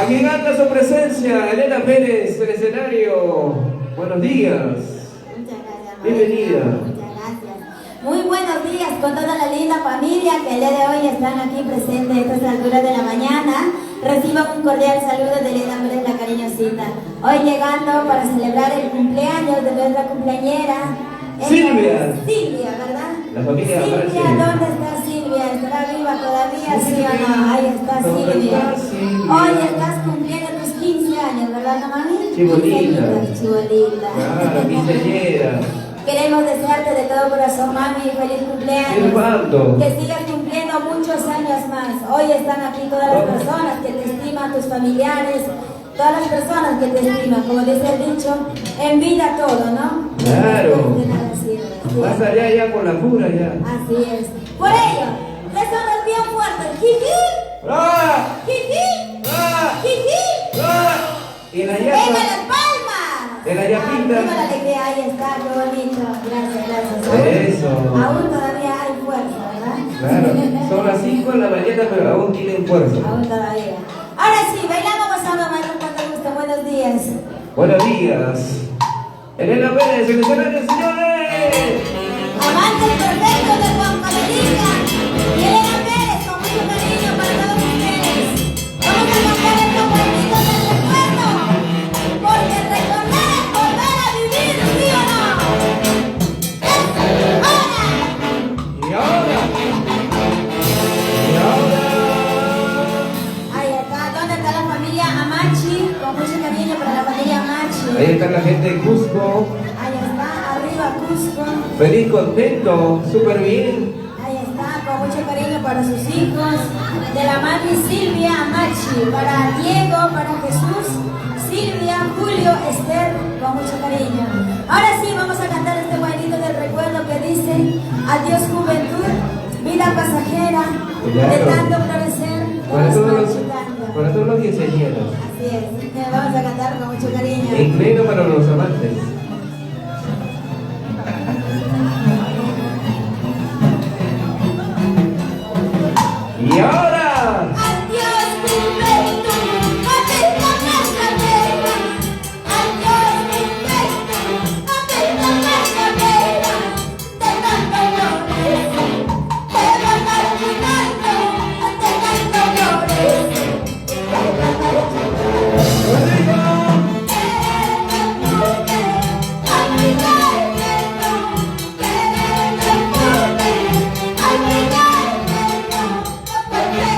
Agiganta su presencia, Elena Pérez, el escenario. Buenos días. Muchas gracias, Bienvenida. Muchas gracias. Muy buenos días con toda la linda familia que el día de hoy están aquí presentes a estas alturas de la mañana. Reciban un cordial saludo de Elena Pérez, la cariñosita. Hoy llegando para celebrar el cumpleaños de nuestra cumpleañera. Silvia. Silvia, ¿verdad? La familia Silvia, aparece. ¿dónde está Silvia? ¿Estará viva todavía? ¿Sí o no? Ahí está ¿Dónde Silvia. está Silvia? Hoy estás cumpliendo tus 15 años, ¿verdad, no, mami? Chibolita. 15 añitos, chibolita. Ah, quinceañera. Queremos desearte de todo corazón, mami, feliz cumpleaños. Firmando. Que sigas cumpliendo muchos años más. Hoy están aquí todas las personas que te estiman, tus familiares, todas las personas que te estiman. Como dice el dicho, en vida todo, ¿no? Claro. De nada sirve. Sí. Más allá ya con la pura ya. Así es. Por ello, resonas bien fuerte. ¡Jiji! ¡Ah! ¡Jiji! ¡Ah! ¡Jiji! ¡Ah! Y la ¡Venga yapa. las palmas! De la yapita. Viva la alegría, ahí está, qué bonito. Gracias, gracias. Eso. Aún todavía hay fuerza, ¿verdad? Claro, son las 5 de la mañana, pero aún tienen fuerza. Aún todavía. Ahora sí, bailamos pasando manos cuando guste. Buenos días. Buenos días. Elena Pérez, el escenario, señores. Amantes perfectos de Juan Camerina y Elena Pérez, con mucho cariño para todos ustedes. Vamos a cantar estos cuentitos del recuerdo, porque recordar es volver a vivir, ¿sí o no? ¡Ahora! Y ahora. Y ahora. Ahí está, ¿dónde está la familia Amachi? Con mucho cariño para la familia Amachi. Ahí está la gente de Cusco. Ahí está, arriba Cusco. Feliz, contento, súper bien. Ahí está, con mucho cariño para sus hijos. De la madre Silvia Amachi, para Diego, para Jesús, Silvia, Julio, Esther, con mucho cariño. Ahora sí, vamos a cantar este bonito del recuerdo que dice: adiós juventud, vida pasajera, de Claro. tanto florecer, Para todos todos marchitando. los quinceañeros. Así es, vamos a cantar con mucho cariño. En pleno para los amantes. Y ahora. Adiós juventud, no tengo más carrera. Adiós juventud, no tengo más carrera. De tanto florecer, te vas marchitando. De tanto florecer, te vas marchitando. Quererte poder, al mirarte no, al mirarte no, no puedes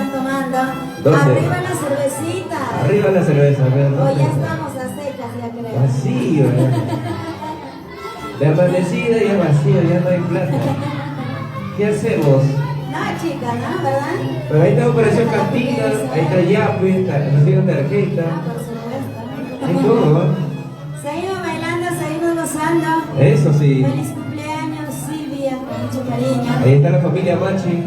están tomando. ¿Dónde? Arriba la cervecita. Arriba la cerveza, ¿verdad? Hoy ya estamos a secas, ya creo. Vacío, La amanecida ya vacío, ya no hay plata. ¿Qué hacemos? No, chicas, ¿no? ¿Verdad? Pero ahí está Operación Cantina, ahí está Yape, reciben tarjeta, Por supuesto. hay todo, ¿no? Seguimos bailando, seguimos gozando. Eso sí. Feliz cumpleaños, Silvia, con mucho cariño. Ahí está la familia Machi.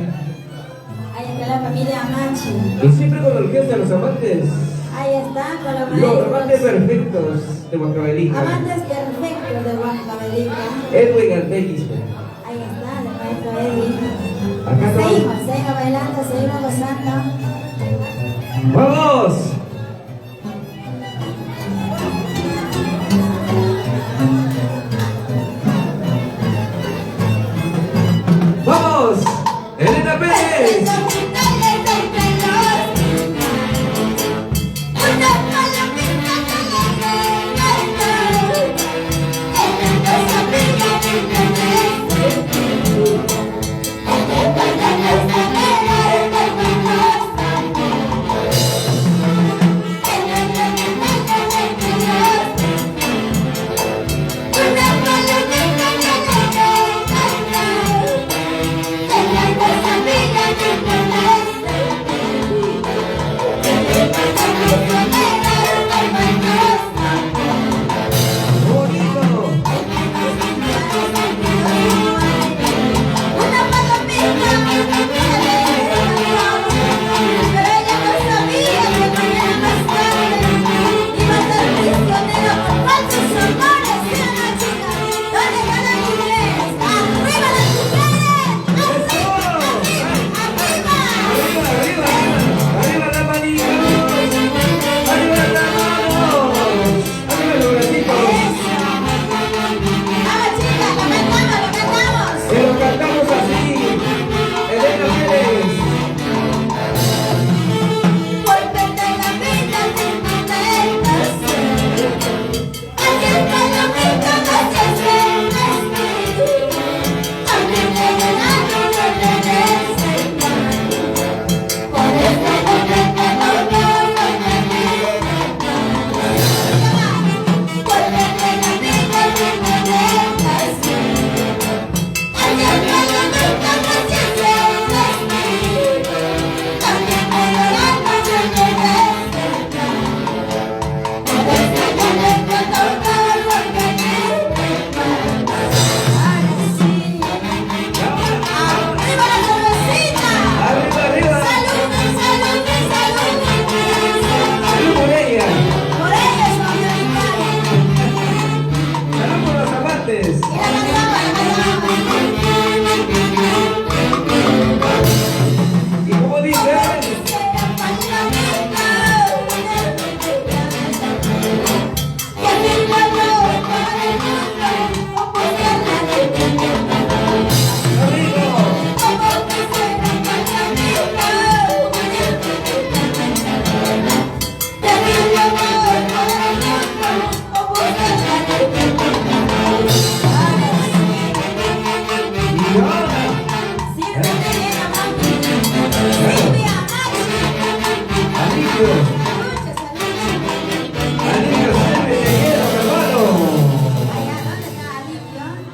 Ahí está la familia Machi. Y siempre con la orquesta de los amantes. Ahí está, con los Los amantes maestros. perfectos de Huancavelica. Amantes perfectos de Huancavelica. Edwin Antequis. Ahí está, el maestro Edwin. Acá Seguimos, estamos. seguimos bailando, seguimos gozando. ¡Vamos! ¡Vamos! ¡Elena Pérez!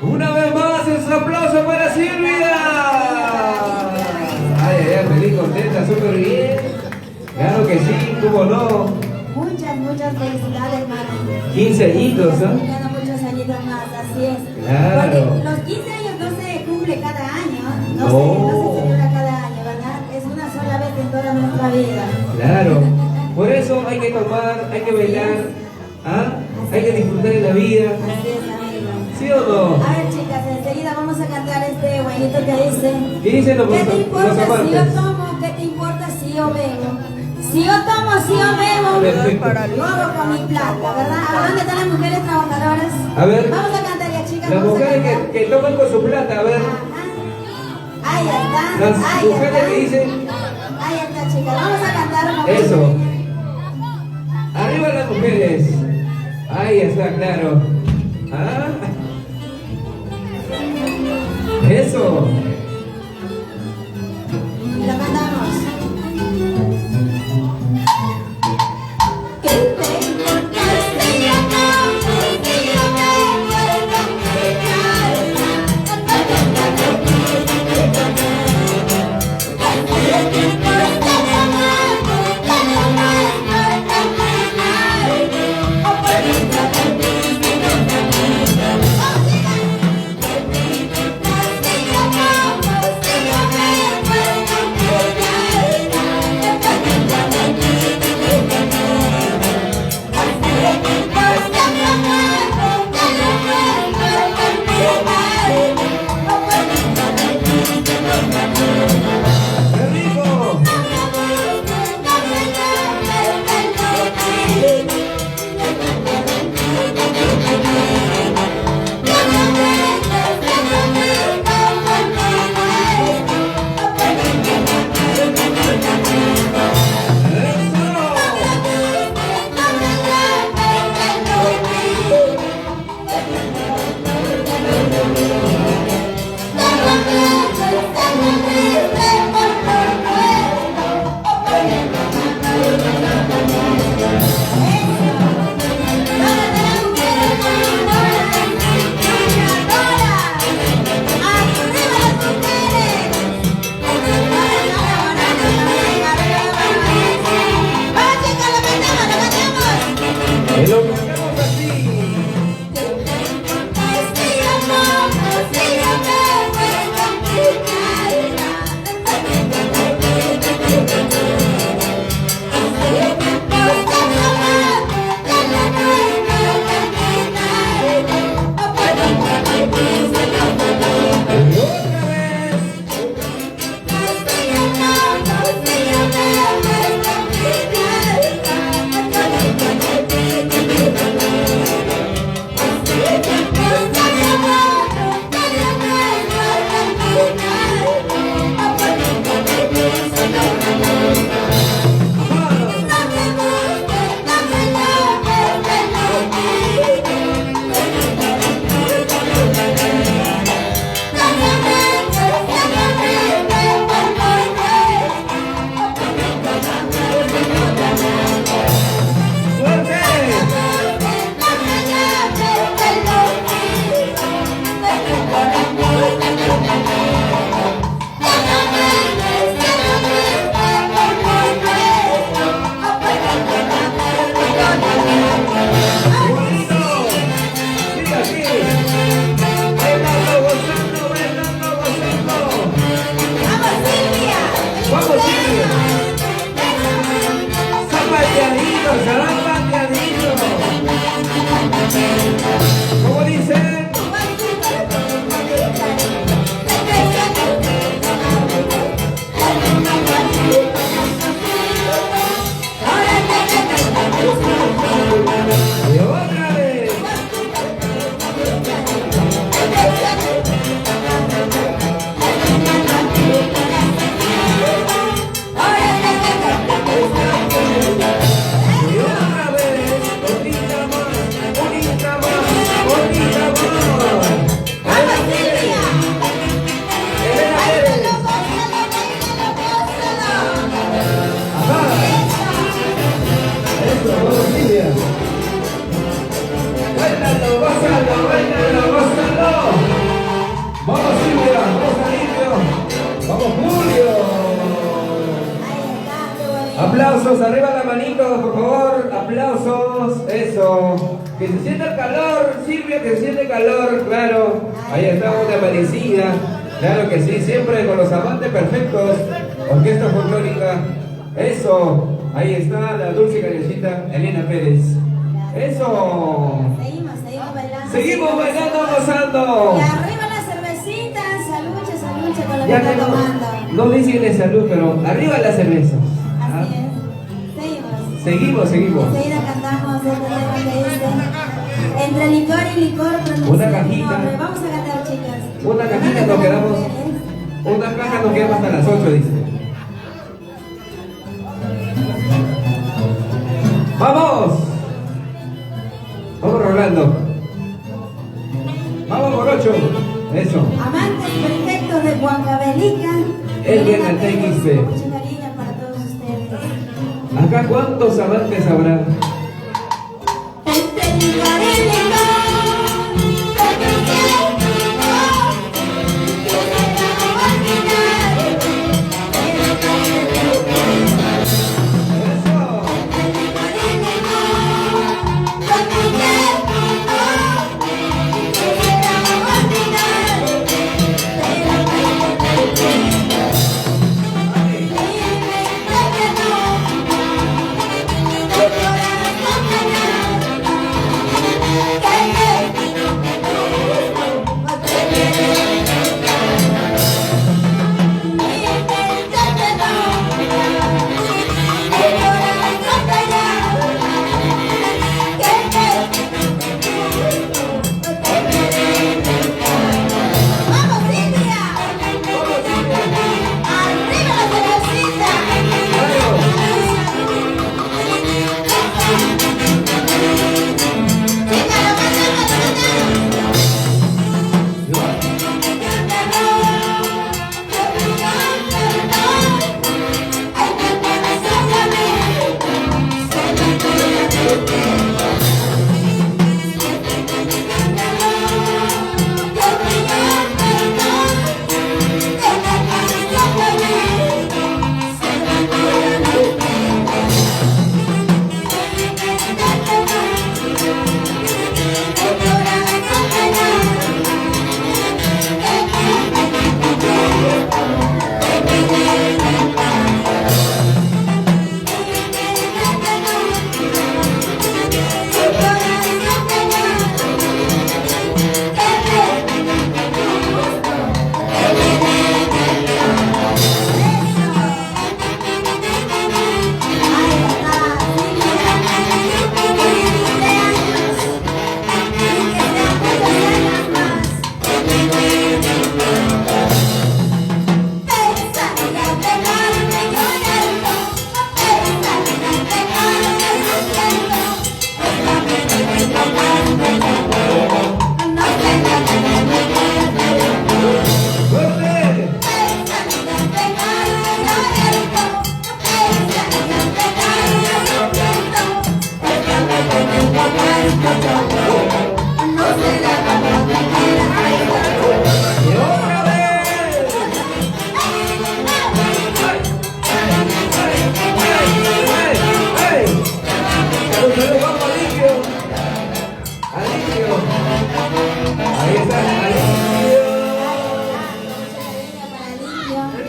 Una vez más, un aplauso para Silvia. Ay, ay, ay, feliz, contenta, súper bien. Claro que sí, cómo no. Muchas felicidades, hermano. 15 añitos, ¿no? Cumpliendo muchos añitos más, así es. Claro. Porque los 15 años no se cumple cada año, no No. se celebra cada año, ¿verdad? Es una sola vez en toda nuestra vida. Claro. Por eso hay que tomar, hay que bailar, ¿ah? Hay que disfrutar de la vida. Así es, amigo. ¿Sí o no? A ver, chicas, enseguida vamos a cantar este guainito que dice: ¿Qué dicen los ¿qué te los importa si yo amantes? tomo? ¿Qué te importa si yo bebo? Si yo tomo, si yo bebo, Perfecto. lo hago con mi plata, ¿verdad? ¿A dónde están las mujeres trabajadoras? A ver. Vamos a cantar ya, chicas. Las vamos a mujeres cantar. que toman con su plata, a ver. Ajá. Ahí está. Las ahí mujeres está. que dicen, Ahí está, chicas. Vamos a cantar. vamos a eso. cantar. Arriba las mujeres. Ahí está, claro. ¿Ah? Eso. Y lo cantamos. Aplausos, arriba la manito, por favor, aplausos, eso. Que se sienta el calor, Silvia, que se siente el calor, claro. Ahí estamos de amanecida, claro que sí, siempre con los amantes perfectos. Orquesta folclórica, eso. Ahí está la dulce cariñosita Elena Pérez. Eso. Seguimos bailando. Seguimos bailando, gozando. Y arriba la cervecita, saluche con lo que Ya está que tomando. no dicen de salud, pero arriba la cerveza. Así es. Seguimos. Seguimos. Enseguida cantamos este tema que dice: entre licor y licor pronunciamos Una el cajita. nombre. Vamos a cantar, chicas. Una cajita nos quedamos. Una caja nos quedamos hasta las 8, dice. ¡Vamos! Vamos rolando. Vamos, Morocho. Eso. Amantes perfectos de Huancavelica. El bien al Tequispe. Mucho cariño para todos ustedes. Acá, ¿cuántos amantes habrá? Entre licor y licor,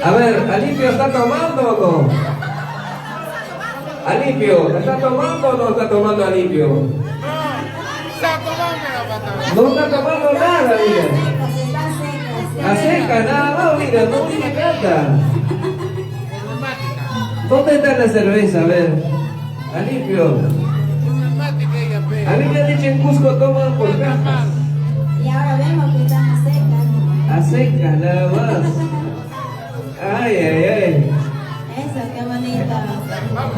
A ver, ¿Alimpio está tomando o no? ¿Alimpio está tomando o no está tomando Alimpio? No está tomando nada, mira. A seca, nada más, mira, no tiene cata. ¿Dónde está la cerveza? A ver, Alimpio. A mí me han dicho en Cusco toman por cajas. Y ahora vemos que están a secas. A secas, nada más. Ay, ay, ay. Eso, qué bonito.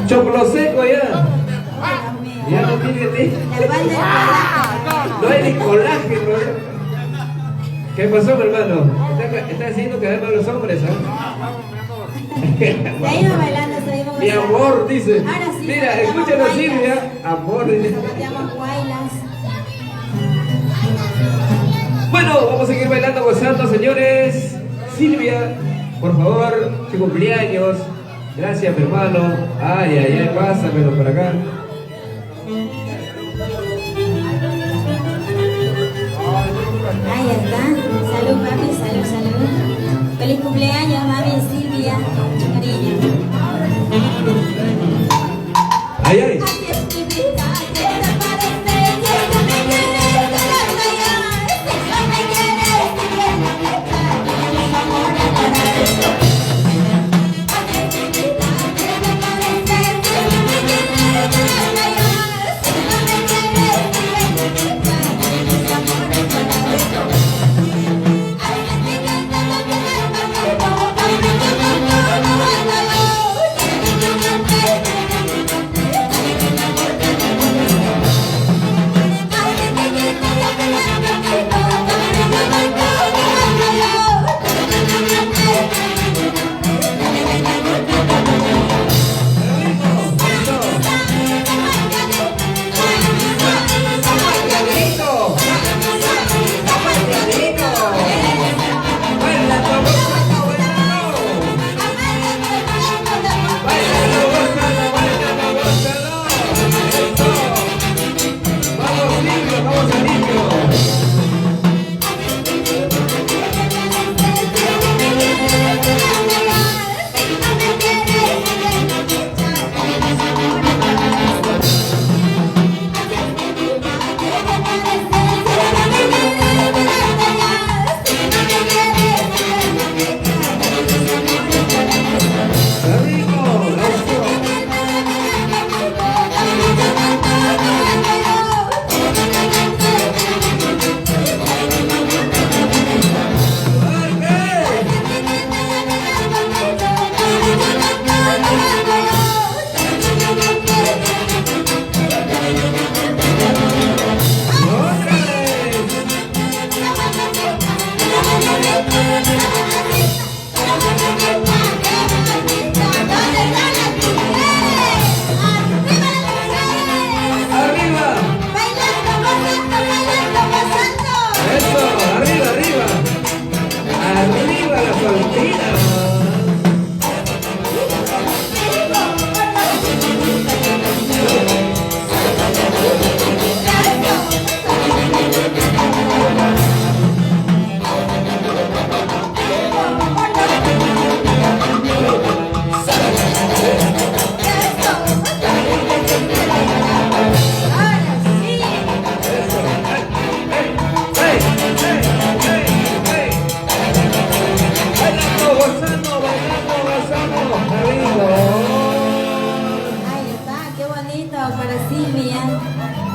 Choclo seco ya. Dios mío. Ya no tiene ni... La cual de No hay ni colágeno. ¿Qué pasó, mi hermano? Está haciendo que mal los hombres, seguimos bailando, seguimos Mi bailando. amor, dice. Ahora sí, Mira, bailamos escúchalo, guaylas. Silvia. Amor, dice. Bailamos guaylas. Bueno, vamos a seguir bailando, gozando, señores. Silvia, por favor, su cumpleaños. Gracias, mi hermano. Ay, ay, ay, pásamelo por acá. Ahí está. Salud, papi, salud, salud. Feliz cumpleaños, mami Silvia. Mucho cariño. Ay, ay.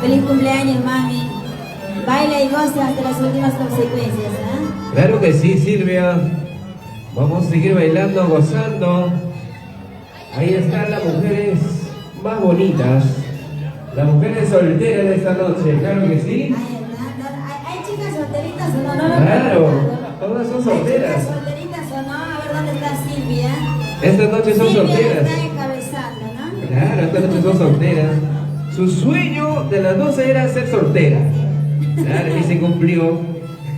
Feliz cumpleaños, mami. Baila y goza hasta las últimas consecuencias, ¿eh? Claro que sí, Silvia. Vamos a seguir bailando, gozando. Ahí están las mujeres más bonitas. Las mujeres solteras de esta noche, claro que sí. ¿Hay chicas solteritas o no? Claro, todas son solteras. ¿Hay chicas solteritas o no? A ver dónde está Silvia. Esta noche son Silvia solteras. está encabezando, ¿no? Claro, esta noche son solteras. Su sueño de las 12 era ser soltera. Claro, y se cumplió.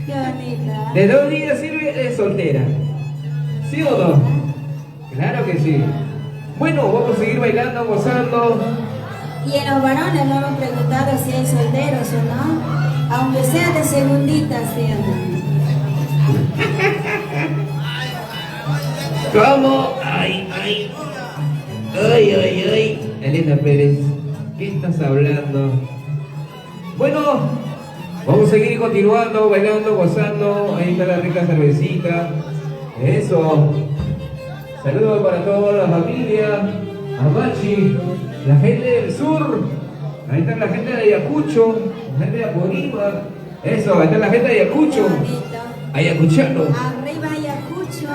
Qué bonita. De 2 días Silvia es soltera. ¿Sí o no? Claro que sí. Bueno, vamos a seguir bailando, gozando. Y en los varones no hemos preguntado si hay solteros o no. Aunque sea de segundita, ¿cierto? ¿Cómo? Ay, ay. Ay, ay, ay. Elena Pérez, ¿qué estás hablando? Bueno, vamos a seguir continuando, bailando, gozando. Ahí está la rica cervecita. Eso. Saludos para toda la familia. Amachi, la gente del sur. Ahí está la gente de Ayacucho, la gente de Apurímac. Eso, ahí está la gente de Ayacucho. Ayacuchano. Arriba Ayacucho.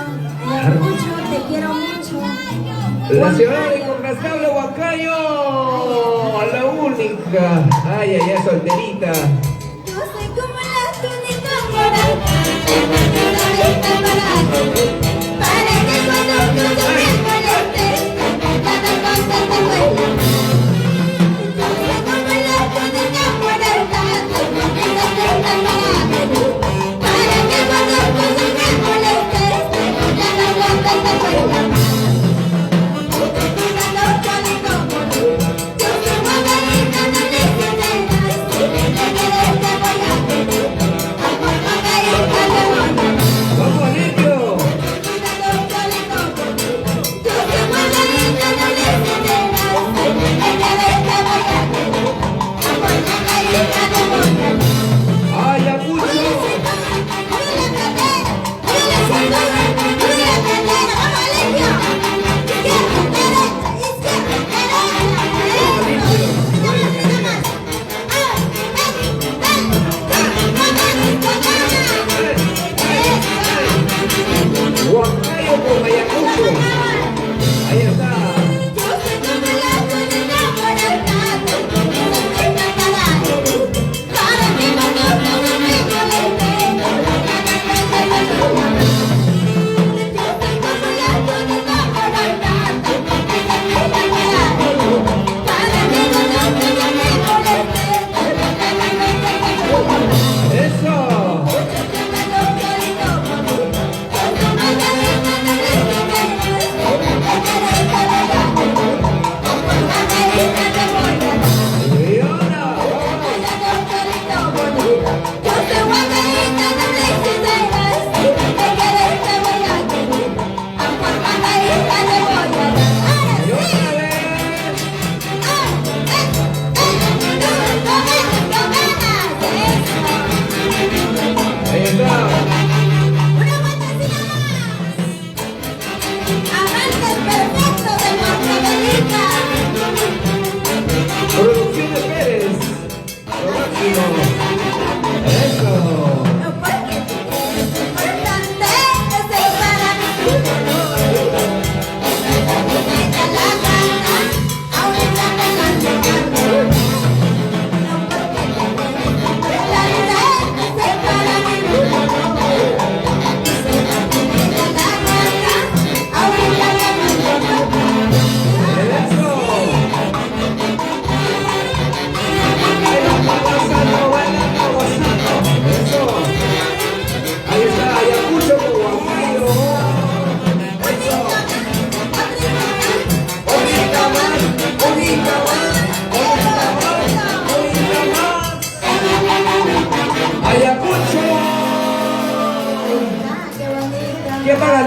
Ayacucho, te quiero mucho. La ciudad de Conrastable, Huancayo. La única. Ay, ay, ay, solterita. Yo soy como la túnica morada. Para que cuando tú me molestes, cada cosa te duele. Yo soy como la túnica morada. Para que cuando tú me molestes, cada cosa te duele.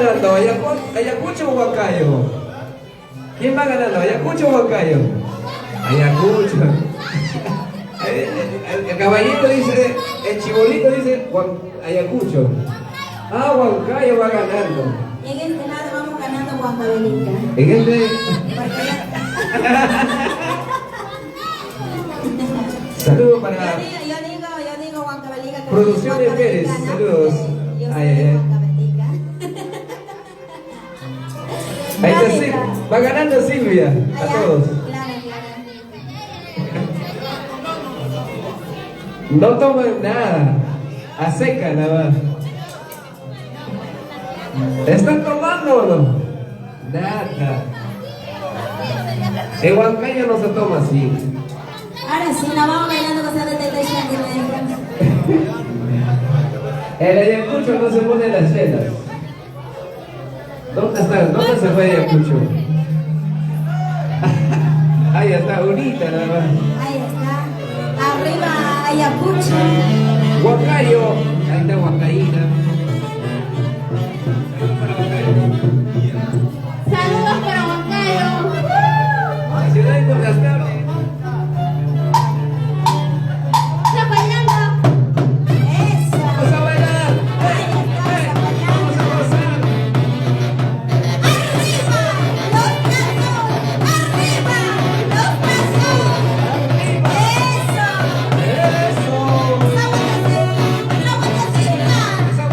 ganando? ¿Ayacucho o Huancayo? ¿Quién va ganando? ¿Ayacucho o Huancayo? Ayacucho. El caballito dice, el chibolito dice Ayacucho. Ah, Huancayo va ganando. En este lado vamos ganando Huancavelica. En este. Saludos para Yo digo Huancavelica. Producciones Pérez. Saludos. Ay, ay, ay. Ahí está, sí. Va ganando Silvia. A todos. Claro. No toman nada. A seca nada más. ¿Están tomando o no? Nada. En Huancayo no se toma así. Ahora sí, nos vamos bailando cosas de Tete Shandy. El Ayacucho no se pone las chelas. ¿Dónde está? ¿Dónde se fue Ayacucho? Ahí está, bonita nada más. Ahí está. Arriba Ayacucho. Huancayo. Ahí está Huancaína. Saludos para Huancayo. Ciudad de Contrastable. Está bailando. Eso. Vamos a bailar. Ahí está, Vamos a gozar. arriba los brazos. Eso. Eso. La vueltecita. Esa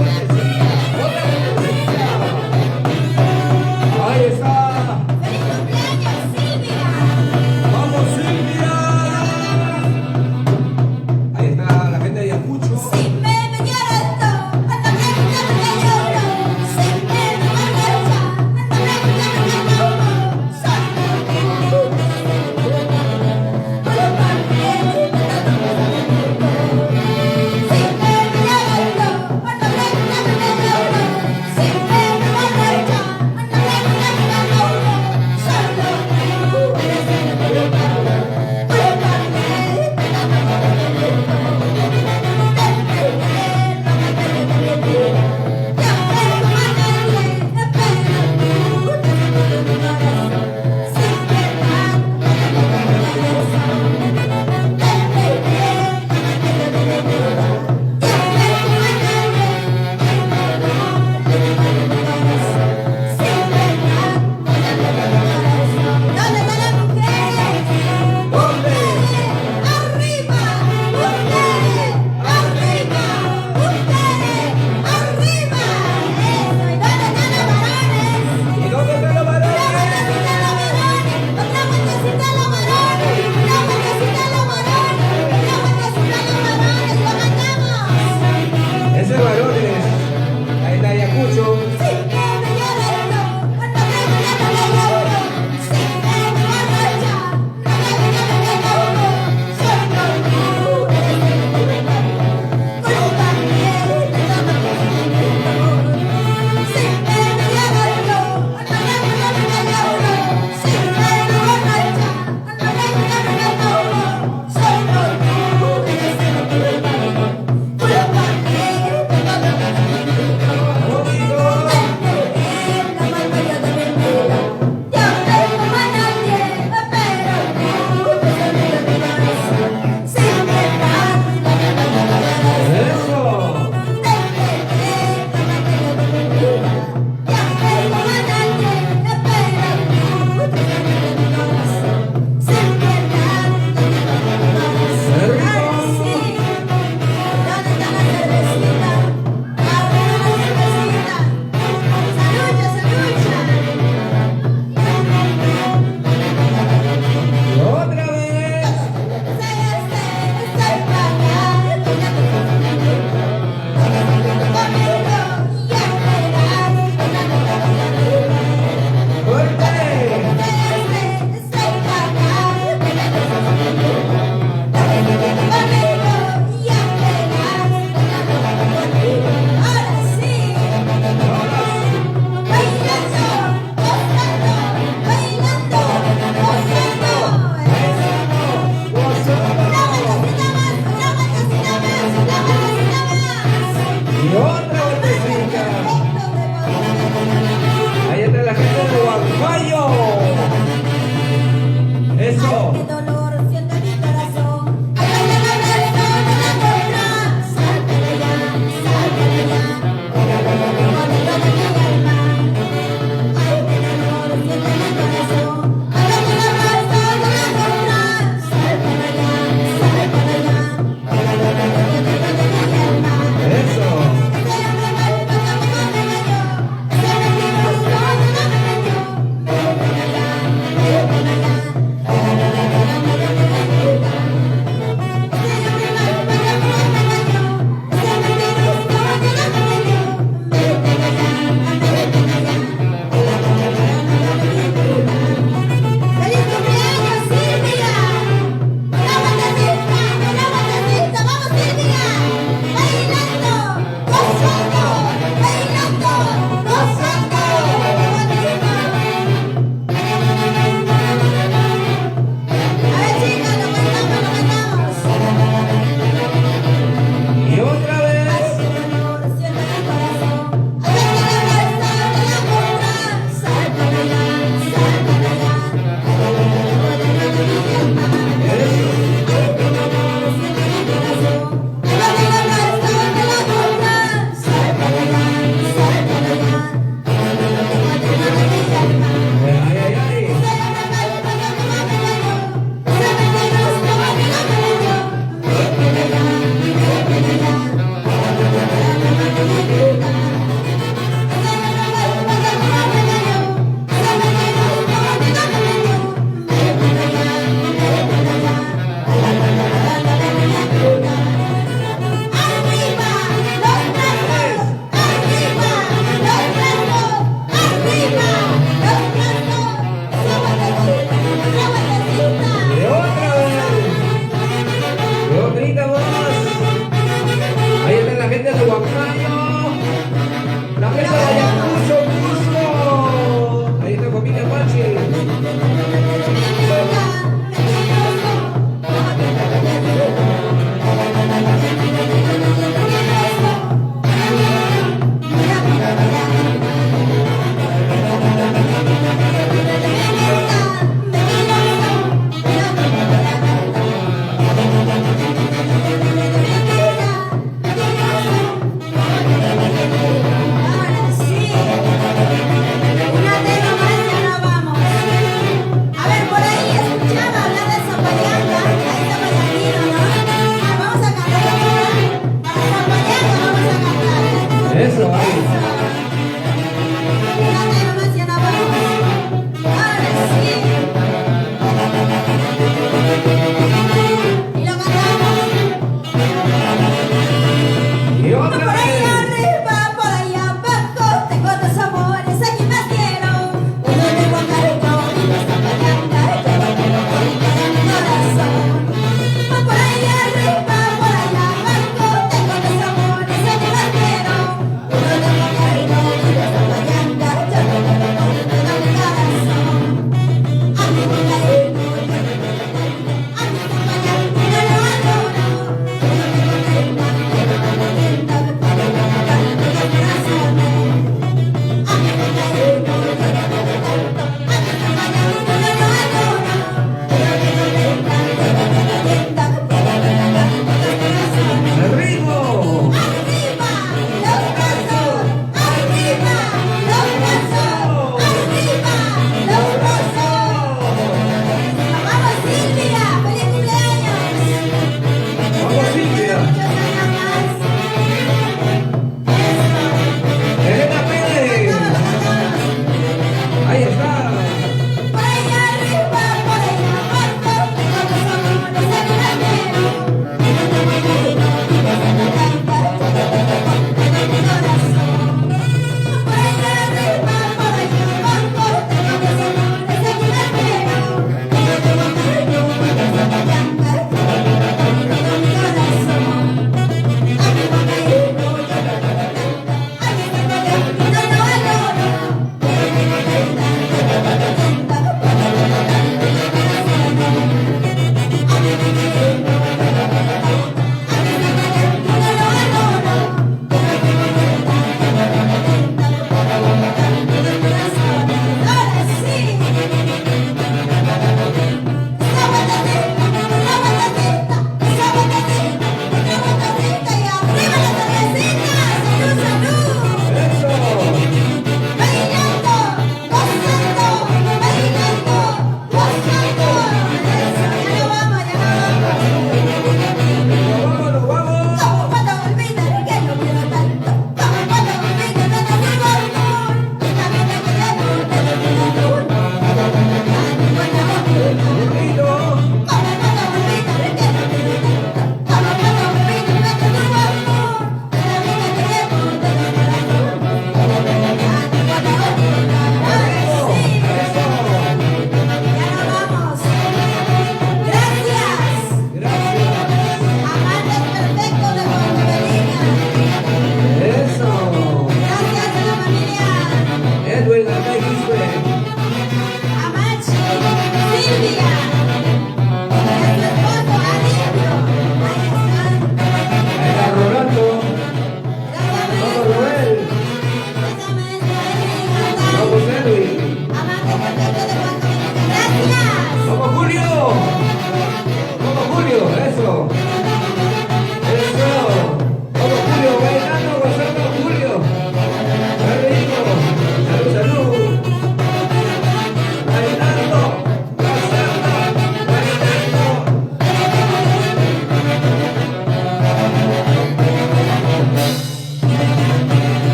Eso. Ay, que